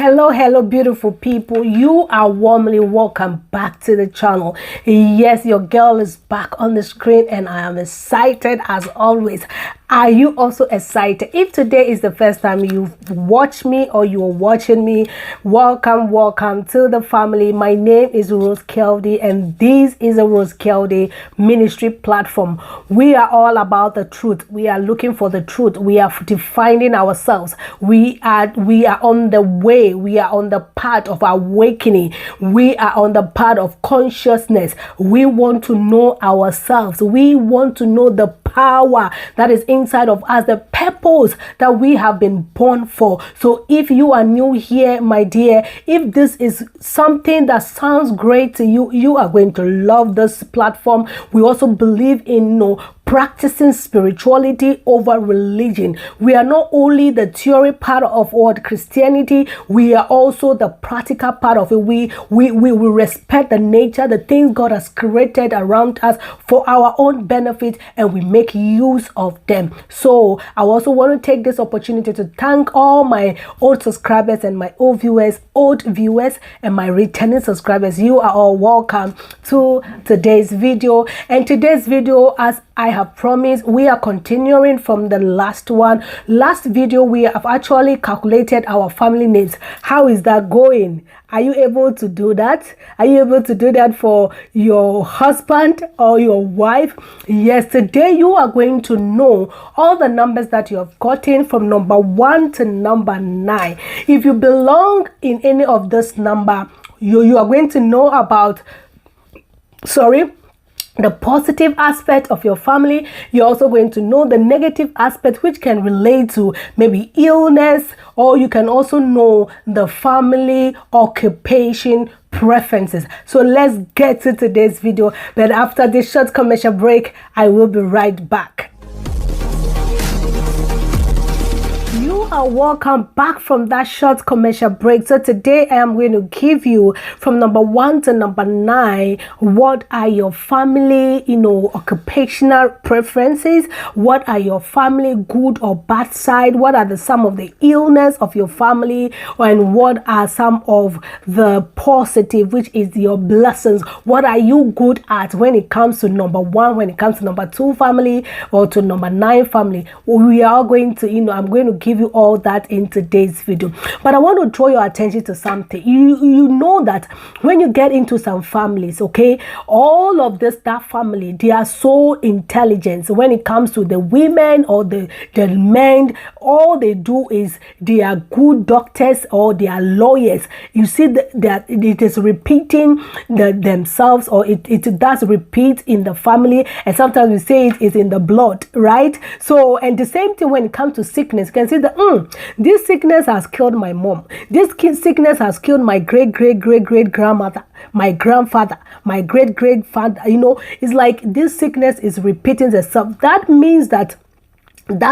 Hello, beautiful people. You are warmly welcome back to the channel. Yes, your girl is back on the screen and I am excited as always. Are you also excited? If today is the first time you've watched me or you're watching me, welcome to the family. My name is Rose Keldy and this is a Rose Keldy ministry platform. We are all about the truth. We are looking for the truth. We are defining ourselves. We are on the way. We are on the path of awakening. We are on the path of consciousness. We want to know ourselves. We want to know the power that is inside of us, the purpose that we have been born for. So if you are new here, my dear, if this is something that sounds great to you, you are going to love this platform. We also believe in practicing spirituality over religion. We are not only the theory part of what Christianity, we are also the practical part of it. We respect the nature, the things God has created around us for our own benefit, and we make use of them. So I also want to take this opportunity to thank all my old subscribers and my old viewers and my returning subscribers. You are all welcome to today's video. And today's video, as I have promised, we are continuing from the last one. Last video, we have actually calculated our family names. How is that going? Are you able to do that? Are you able to do that for your husband or your wife? Yes, today you are going to know all the numbers that you have gotten from number 1 to number 9. If you belong in any of this number, you are going to know about, the positive aspect of your family. You're also going to know the negative aspect, which can relate to maybe illness, or you can also know the family occupation preferences. So let's get to today's video. But after this short commercial break, I will be right back. You are welcome back from that short commercial break. So today I am going to give you from number 1 to number 9, what are your family, occupational preferences? What are your family good or bad side? What are some of the illness of your family? And what are some of the positive, which is your blessings? What are you good at when it comes to number 1, when it comes to number 2 family, or to number 9 family? We are going to, I'm going to give you all that in today's video. But I want to draw your attention to something. You know that when you get into some families, okay, all of that family, they are so intelligent. So when it comes to the women or the men, all they do is they are good doctors or they are lawyers. You see that it is repeating themselves, or it does repeat in the family, and sometimes we say it is in the blood, right? So, and the same thing when it comes to sickness, you can see that this sickness has killed my mom. This sickness has killed my great grandmother, my grandfather, my great father. It's like this sickness is repeating itself. That means that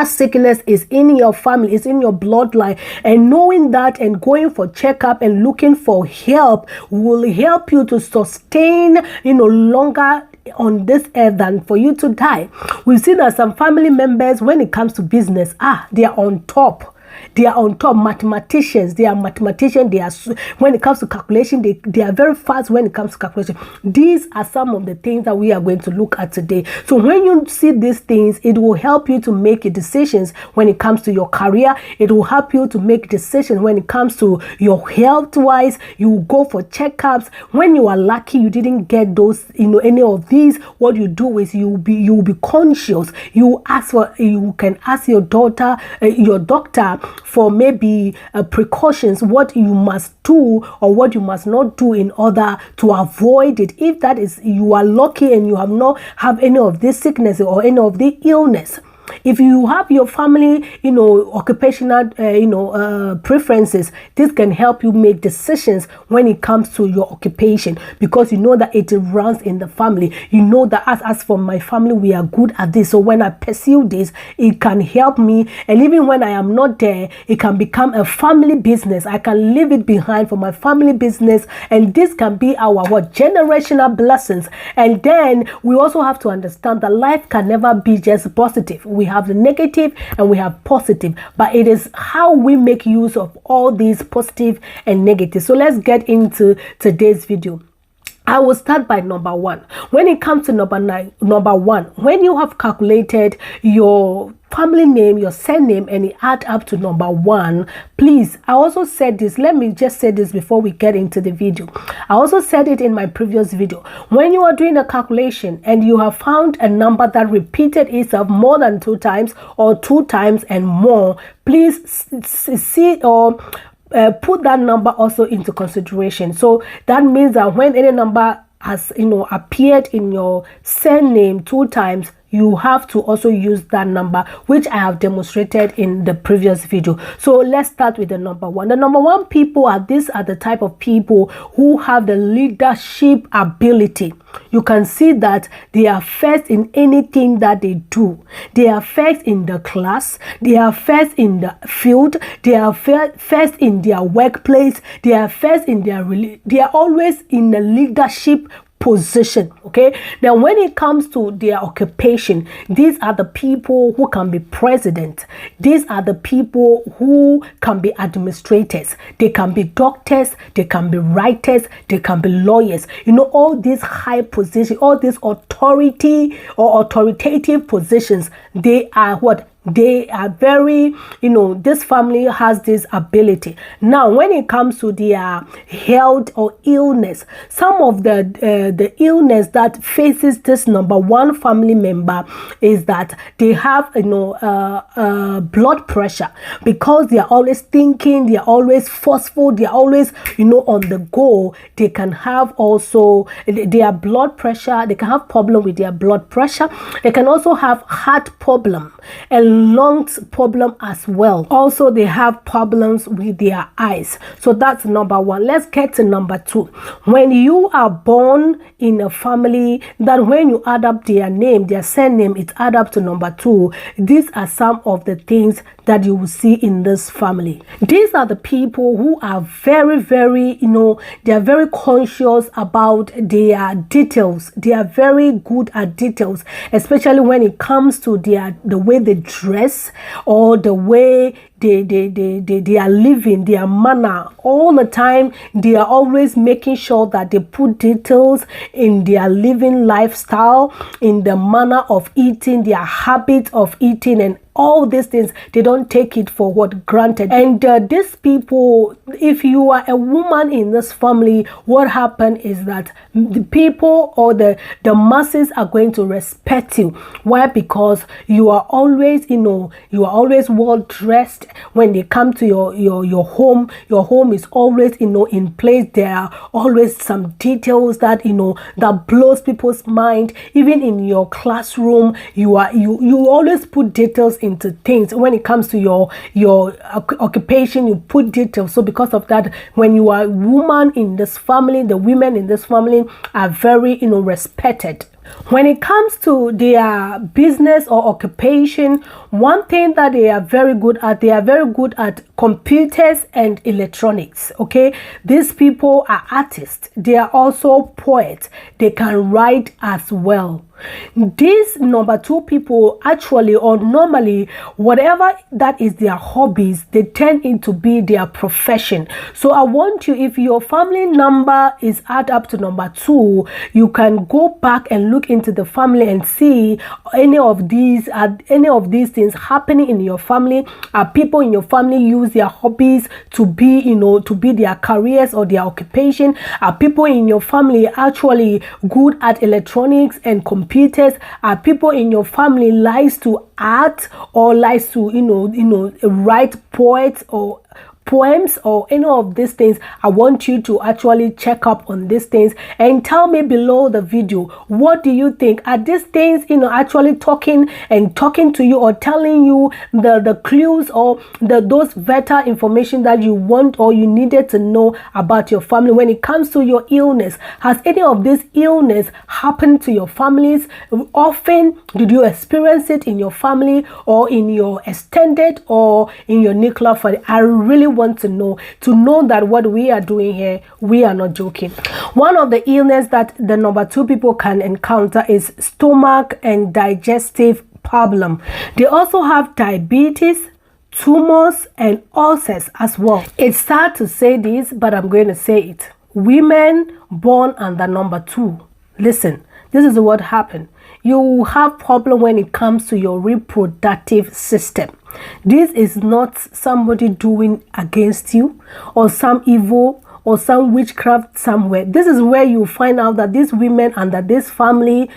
sickness is in your family, it's in your bloodline, and knowing that and going for checkup and looking for help will help you to sustain longer on this earth than for you to die. We've seen that some family members, when it comes to business, they are on top. They are on top. Mathematicians, they are mathematicians. They are, when it comes to calculation, they are very fast when it comes to calculation. These are some of the things that we are going to look at today. So when you see these things, it will help you to make decisions when it comes to your career. It will help you to make decisions when it comes to your health wise. You will go for checkups. When you are lucky you didn't get those, any of these, what you do is you will be conscious. You can ask your doctor for maybe precautions, what you must do or what you must not do in order to avoid it. If that is, you are lucky and you have any of this sickness or any of the illness. If you have your family, occupational, preferences, this can help you make decisions when it comes to your occupation, because you know that it runs in the family. You know that as for my family, we are good at this. So when I pursue this, it can help me. And even when I am not there, it can become a family business. I can leave it behind for my family business. And this can be our generational blessings. And then we also have to understand that life can never be just positive. we have the negative, and we have positive. But it is how we make use of all these positive and negative. So let's get into today's video. I will start by number 1. When it comes to number 1, when you have calculated your family name, your surname, and it add up to number 1, please, I also said this, let me just say this before we get into the video. I also said it in my previous video. When you are doing a calculation and you have found a number that repeated itself more than 2 times or 2 times and more, please see or put that number also into consideration. So that means that when any number has appeared in your surname 2 times, you have to also use that number, which I have demonstrated in the previous video. So let's start with the number 1. The number 1 people these are the type of people who have the leadership ability. You can see that they are first in anything that they do. They are first in the class. They are first in the field. They are first in their workplace. They are first in they are always in the leadership position. Okay, now when it comes to their occupation, these are the people who can be president. These are the people who can be administrators. They can be doctors, they can be writers, they can be lawyers. All these high positions, all these authority or authoritative positions, they are what? They are very, this family has this ability. Now, when it comes to their health or illness, some of the illness that faces this number 1 family member is that they have, blood pressure, because they are always thinking, they are always forceful, they are always, on the go. They can have also their blood pressure. They can have problem with their blood pressure. They can also have heart problem and lungs problem as well. Also, they have problems with their eyes. So that's number 1. Let's get to number 2. When you are born in a family that when you add up their name, their surname, it add up to number 2. These are some of the things that you will see in this family. These are the people who are very, very, they are very conscious about their details. They are very good at details, especially when it comes to the way they dress or the way they are living, their manner. All the time, they are always making sure that they put details in their living lifestyle, in the manner of eating, their habits of eating, and all these things. They don't take it for what granted. And these people, if you are a woman in this family, what happened is that the people or the masses are going to respect you. Why? Because you are always, you are always well dressed. When they come to your home is always, in place. There are always some details that, that blows people's mind. Even in your classroom, you always put details into things. When it comes to your occupation, you put details. So because of that, when you are a woman in this family, the women in this family are very, respected. When it comes to their business or occupation, one thing that they are very good at computers and electronics. Okay, these people are artists. They are also poets. They can write as well. These number 2 people actually, or normally, whatever that is their hobbies, they tend into be their profession. So I want you, if your family number is add up to number 2, you can go back and look into the family and see any of these things happening in your family. Are people in your family use their hobbies to be, to be their careers or their occupation? Are people in your family actually good at electronics and computers? Are people in your family likes to art or likes to write poets or poems or any of these things? I want you to actually check up on these things and tell me below the video, what do you think? Are these things actually talking to you or telling you the clues or those vital information that you want or you needed to know about your family? When it comes to your illness, has any of this illness happened to your families? Often did you experience it in your family or in your extended or in your nuclear family? I really want to know that what we are doing here, we are not joking. One of the illness that the number 2 people can encounter is stomach and digestive problem. They also have diabetes, tumors, and ulcers as well. It's sad to say this, but I'm going to say it. Women born under number 2. Listen, this is what happened. You have problem when it comes to your reproductive system. This is not somebody doing against you or some evil or some witchcraft somewhere. This is where you find out that these women under this family,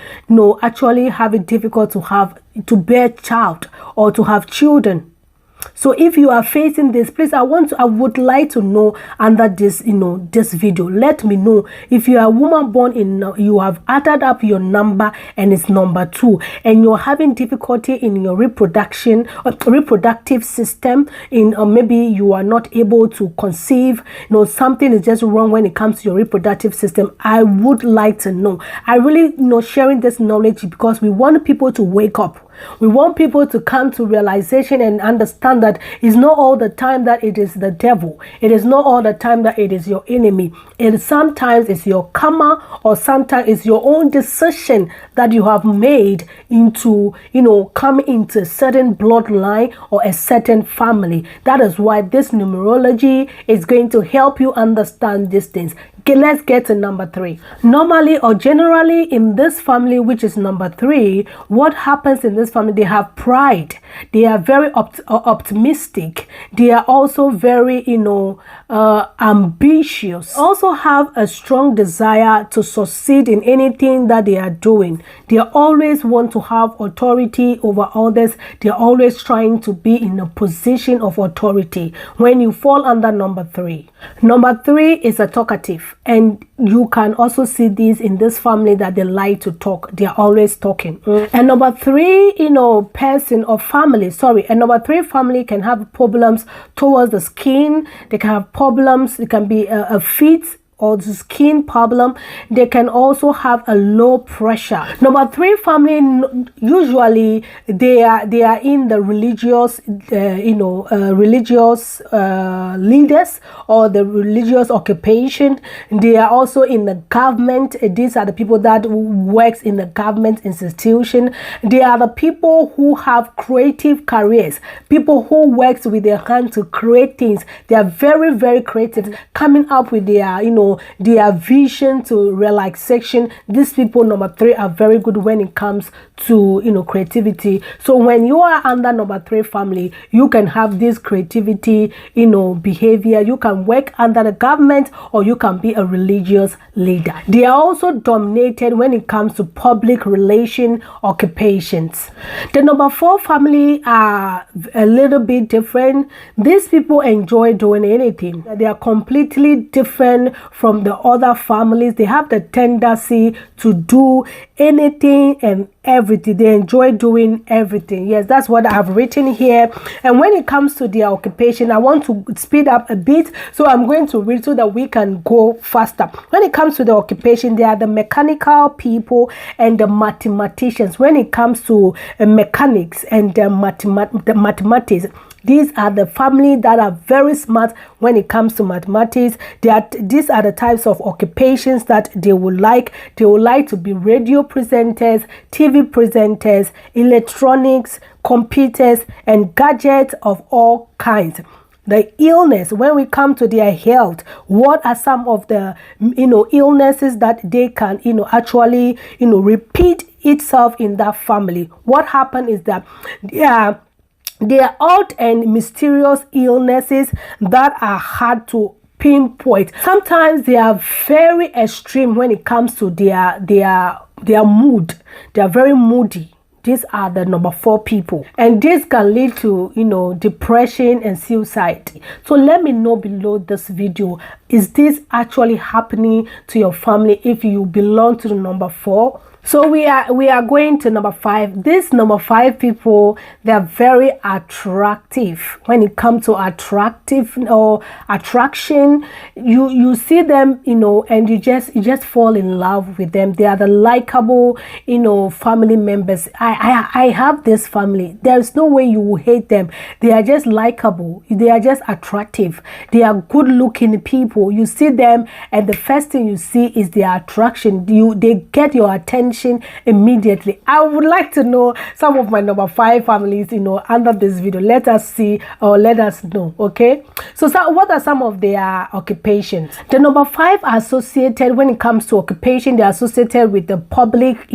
actually have it difficult to bear child or to have children. So if you are facing this, please, I would like to know under this, this video. Let me know if you are a woman born in, you have added up your number and it's number 2, and you're having difficulty in your reproductive system, maybe you are not able to conceive, something is just wrong when it comes to your reproductive system. I would like to know. I really, sharing this knowledge because we want people to wake up. We want people to come to realization and understand that it's not all the time that it is the devil. It is not all the time that it is your enemy. Sometimes it's your karma, or sometimes it's your own decision that you have made into, come into a certain bloodline or a certain family. That is why this numerology is going to help you understand these things. Okay, let's get to number 3. Normally or generally in this family, which is number 3, what happens in this family? They have pride. They are very optimistic. They are also very, ambitious. Also have a strong desire to succeed in anything that they are doing. They always want to have authority over others. They are always trying to be in a position of authority. When you fall under number 3. Number 3 is a talkative. And you can also see this in this family that they like to talk. They are always talking. And number 3, person or family, and number 3 family can have problems towards the skin. They can have problems. It can be a feet or the skin problem. They can also have a low pressure. Number 3 family, usually they are in the religious leaders or the religious occupation. They are also in the government. These are the people that works in the government institution. They are the people who have creative careers, people who works with their hands to create things. They are very, very creative, coming up with their vision to relaxation. These people, number 3, are very good when it comes to creativity. So when you are under number 3 family, you can have this creativity behavior. You can work under the government or you can be a religious leader. They are also dominated when it comes to public relation occupations. The number 4 family are a little bit different. These people enjoy doing anything. They are completely different from the other families. They have the tendency to do anything and everything. They enjoy doing everything. Yes, that's what I have written here. And when it comes to their occupation, I want to speed up a bit, so I'm going to read so that we can go faster. When it comes to the occupation, they are the mechanical people and the mathematicians. When it comes to mechanics and the mathematics, these are the family that are very smart when it comes to mathematics. These are the types of occupations that they would like. They would like to be radio presenters, TV presenters, electronics, computers, and gadgets of all kinds. The illness, when we come to their health, what are some of the illnesses that they can actually repeat itself in that family? What happened is that they are odd and mysterious illnesses that are hard to pinpoint. Sometimes they are very extreme when it comes to their mood. They are very moody. These are the number 4 people, and this can lead to depression and suicide. So let me know below this video, is this actually happening to your family if you belong to the number 4? So we are going to number 5. This number 5 people, they are very attractive. When it comes to attractive or attraction, you see them, and you just fall in love with them. They are the likable, family members. I have this family. There's no way you will hate them. They are just likable. They are just attractive. They are good looking people. You see them and the first thing you see is their attraction. They get your attention immediately. I would like to know some of my number 5 families, under this video. Let us see or let us know. Okay, so what are some of their occupations? The number 5 are associated, when it comes to occupation, they're associated with the public,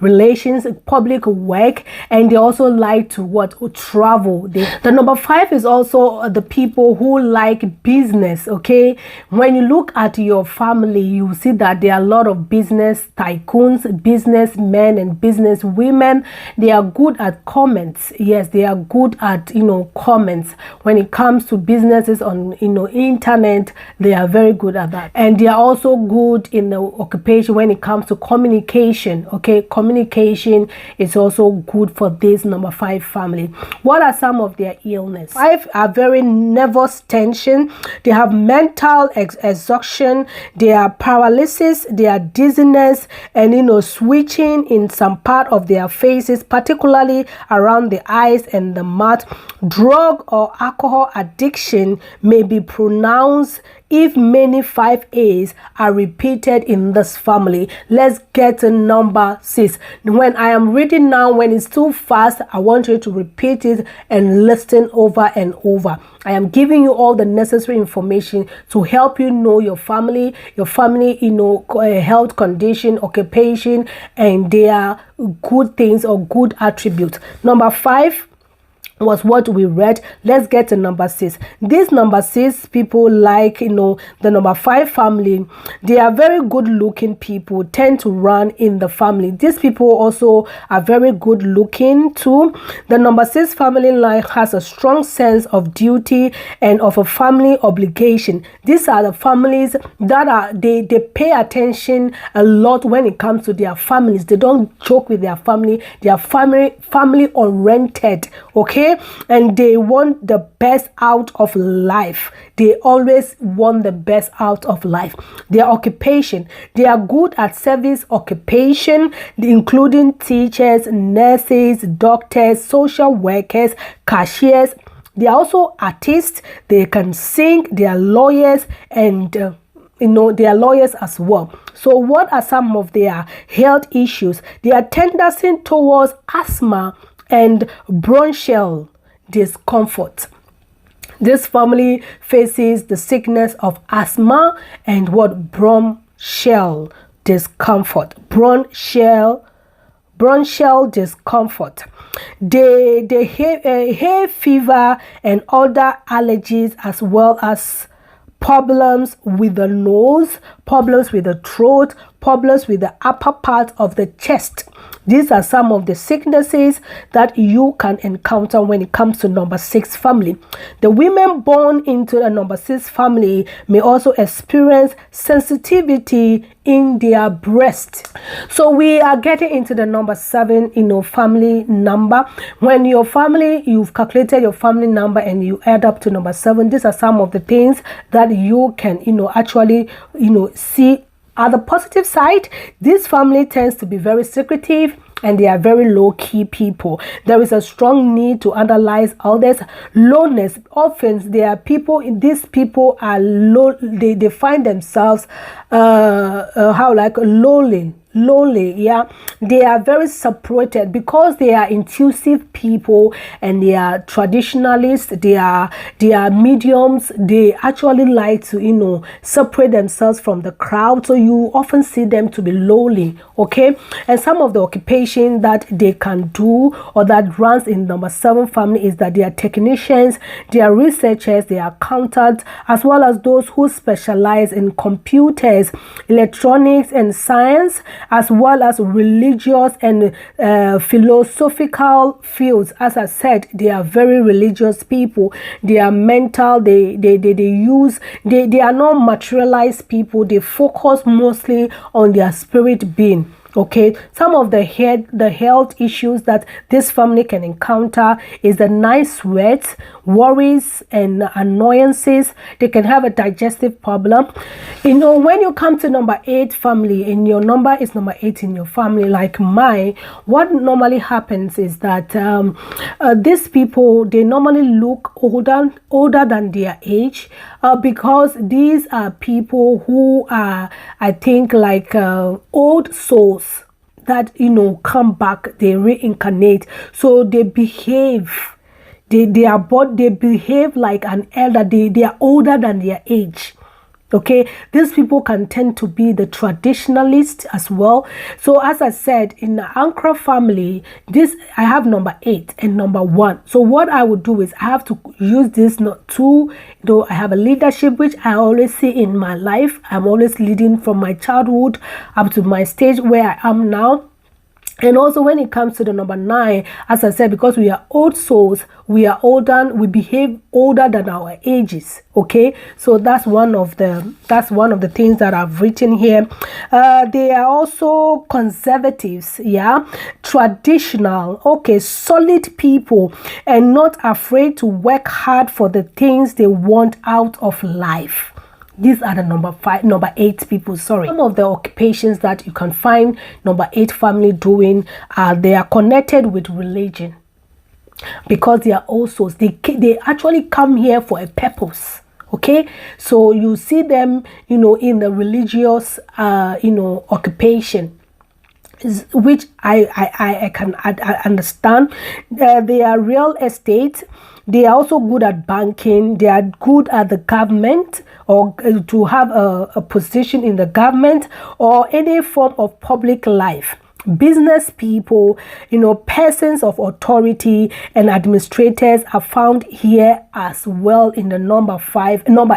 relations, public work, and they also like to travel. The number 5 is also the people who like business. Okay, when you look at your family, you see that there are a lot of business tycoons, businessmen and business women. They are good at comments. Yes, they are good at comments. When it comes to businesses on internet, they are very good at that, and they are also good in the occupation when it comes to communication. Okay, communication is also good for this number 5 family. What are some of their illness? 5 are very nervous tension. They have mental exhaustion. They are paralysis. They are dizziness, and switching in some part of their faces, particularly around the eyes and the mouth. Drug or alcohol addiction may be pronounced if many 5As are repeated in this family. Let's get to number 6. When I am reading now, when it's too fast, I want you to repeat it and listen over and over. I am giving you all the necessary information to help you know your family, health condition, occupation, and their good things or good attributes. Number 5 was what we read. Let's get to number 6. This number 6 people like the number 5 family. They are very good looking people, tend to run in the family. These people also are very good looking too. The number 6 family line has a strong sense of duty and of a family obligation. These are the families that they pay attention a lot when it comes to their families. They don't joke with their family. They are family oriented. Okay, and they want the best out of life. They always want the best out of life. Their occupation, they are good at service occupation, including teachers, nurses, doctors, social workers, cashiers. They are also artists. They can sing. They are lawyers, and they are lawyers as well. So what are some of their health issues? Their tendency towards asthma and bronchial discomfort. This family faces the sickness of asthma and bronchial discomfort. Bronchial discomfort. They have hay fever and other allergies, as well as problems with the nose, problems with the throat, problems with the upper part of the chest. These are some of the sicknesses that you can encounter when it comes to number 6 family. The women born into a number 6 family may also experience sensitivity in their breast. So we are getting into the number 7, family number. When your family, you've calculated your family number and you add up to number 7, these are some of the things that you can, actually, see. At the positive side, this family tends to be very secretive and they are very low-key people. There is a strong need to analyze others. Loneliness. Often there are people, these people are low, they find themselves lonely. Yeah, they are very separated because they are intuitive people and they are traditionalists. They are mediums. They actually like to separate themselves from the crowd, so you often see them to be lonely. Okay, and some of the occupation that they can do or that runs in number 7 family is that they are technicians, they are researchers, they are accountants, as well as those who specialize in computers, electronics and science, as well as religious and philosophical fields. As I said, they are very religious people. They are mental. They are not materialized people. They focus mostly on their spirit being. Okay, some of the health issues that this family can encounter is the night sweats, worries and annoyances. They can have a digestive problem. When you come to number 8 family, and your number is number 8 in your family, like mine, what normally happens is that these people, they normally look older than their age, because these are people who are, I think, like old souls that come back, they reincarnate, so they behave, they behave like an elder. They are older than their age. Okay, these people can tend to be the traditionalists as well. So as I said, in the Ankara family, I have number 8 and number 1. So what I would do is I have to use this not two, though I have a leadership which I always see in my life. I'm always leading from my childhood up to my stage where I am now. And also when it comes to the number 9, as I said, because we are old souls, we are older, we behave older than our ages. Okay, so that's one of the things that I've written here. They are also conservatives, yeah, traditional, okay, solid people, and not afraid to work hard for the things they want out of life. These are the number 8 people, sorry. Some of the occupations that you can find number 8 family doing, they are connected with religion, because they are also, they actually come here for a purpose. Okay, so you see them, in the religious, occupation, which I can understand. They are real estate. They are also good at banking. They are good at the government, or to have a position in the government or any form of public life. Business people, persons of authority and administrators are found here as well in the number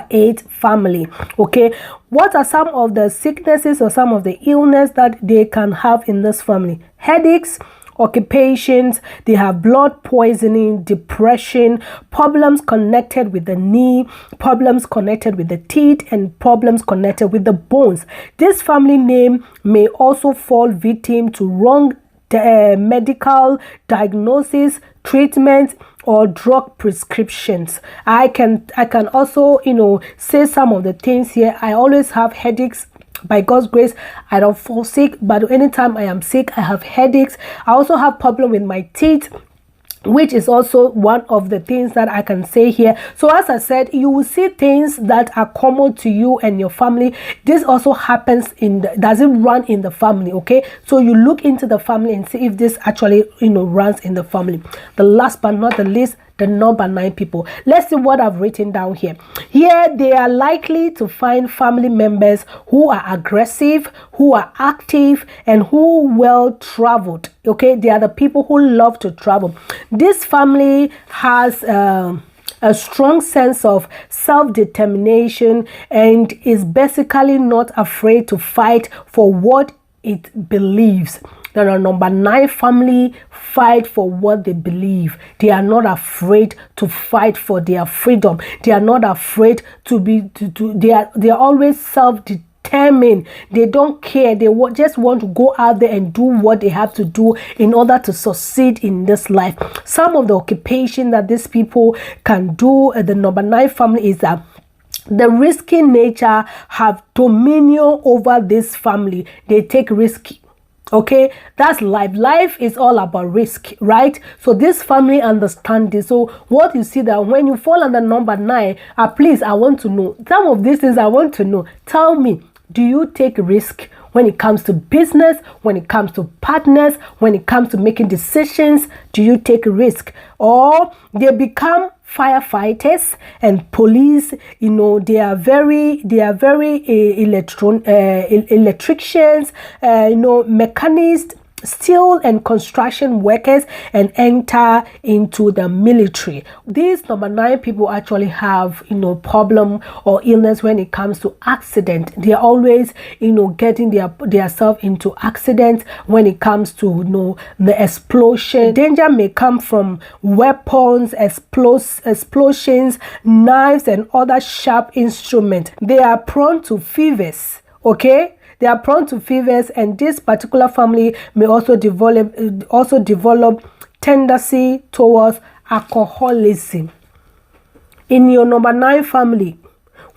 8 family. Okay, what are some of the sicknesses or some of the illness that they can have in this family? Headaches, occupations, they have blood poisoning, depression, problems connected with the knee, problems connected with the teeth, and problems connected with the bones. This family name may also fall victim to wrong medical diagnosis, treatment, or drug prescriptions. I can also say some of the things here. I always have headaches. By God's grace, I don't fall sick, but anytime I am sick, I have headaches. I also have problem with my teeth, which is also one of the things that I can say here. So as I said, you will see things that are common to you and your family. This also happens doesn't run in the family. Okay, so you look into the family and see if this actually runs in the family. The last but not the least, the number 9 people. Let's see what I've written down here. Here, they are likely to find family members who are aggressive, who are active, and who well traveled. Okay, they are the people who love to travel. This family has a strong sense of self-determination and is basically not afraid to fight for what it believes. There are number 9 family fight for what they believe. They are not afraid to fight for their freedom. They are not afraid to be they are always self-determined. They don't care. They just want to go out there and do what they have to do in order to succeed in this life. Some of the occupation that these people can do at the number 9 family is that the risky nature have dominion over this family. They take risky. Okay, that's life. Life is all about risk, right? So this family understand this. So what you see that when you fall under number 9, please, I want to know some of these things. I want to know. Tell me, do you take risk when it comes to business, when it comes to partners, when it comes to making decisions? Do you take risk? Or they become firefighters and police? They are very electricians, mechanists, steel and construction workers, and enter into the military. These number 9 people actually have problem or illness when it comes to accident. They are always getting their self into accidents when it comes to the explosion. Danger may come from weapons, explosions, knives, and other sharp instruments. They are prone to fevers. Okay, they are prone to fevers, and this particular family may also develop tendency towards alcoholism. in your number 9 family,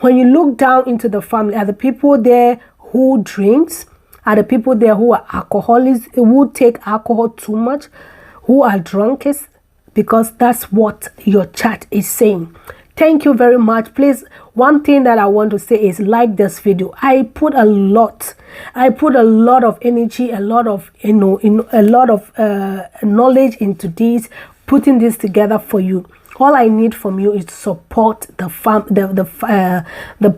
when you look down into the family, are the people there who drinks? Are the people there who are alcoholics, who take alcohol too much, who are drunkards? Because that's what your chat is saying. Thank you very much. Please, one thing that I want to say is like this video. I put a lot of energy, a lot of knowledge into this, putting this together for you. All I need from you is to support the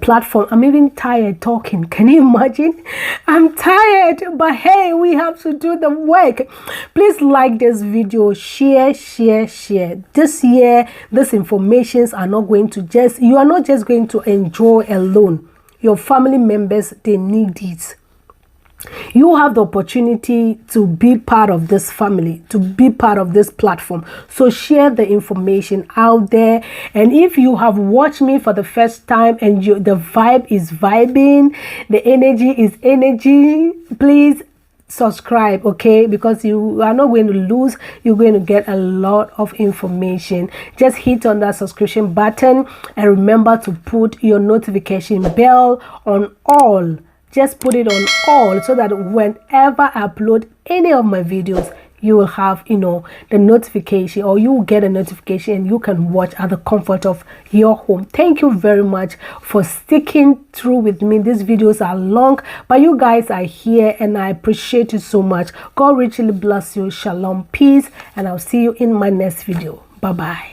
platform. I'm even tired talking. Can you imagine? I'm tired, but hey, we have to do the work. Please like this video, share. This year, these informations are not going to you are not just going to enjoy alone. Your family members, they need it. You have the opportunity to be part of this family, to be part of this platform. So share the information out there. And if you have watched me for the first time and the vibe is vibing, the energy is energy, please subscribe, okay? Because you are not going to lose, you're going to get a lot of information. Just hit on that subscription button and remember to put your notification bell on all. Just put it on all so that whenever I upload any of my videos, you will have, the notification, or you will get a notification and you can watch at the comfort of your home. Thank you very much for sticking through with me. These videos are long, but you guys are here and I appreciate you so much. God richly bless you. Shalom, peace, and I'll see you in my next video. Bye-bye.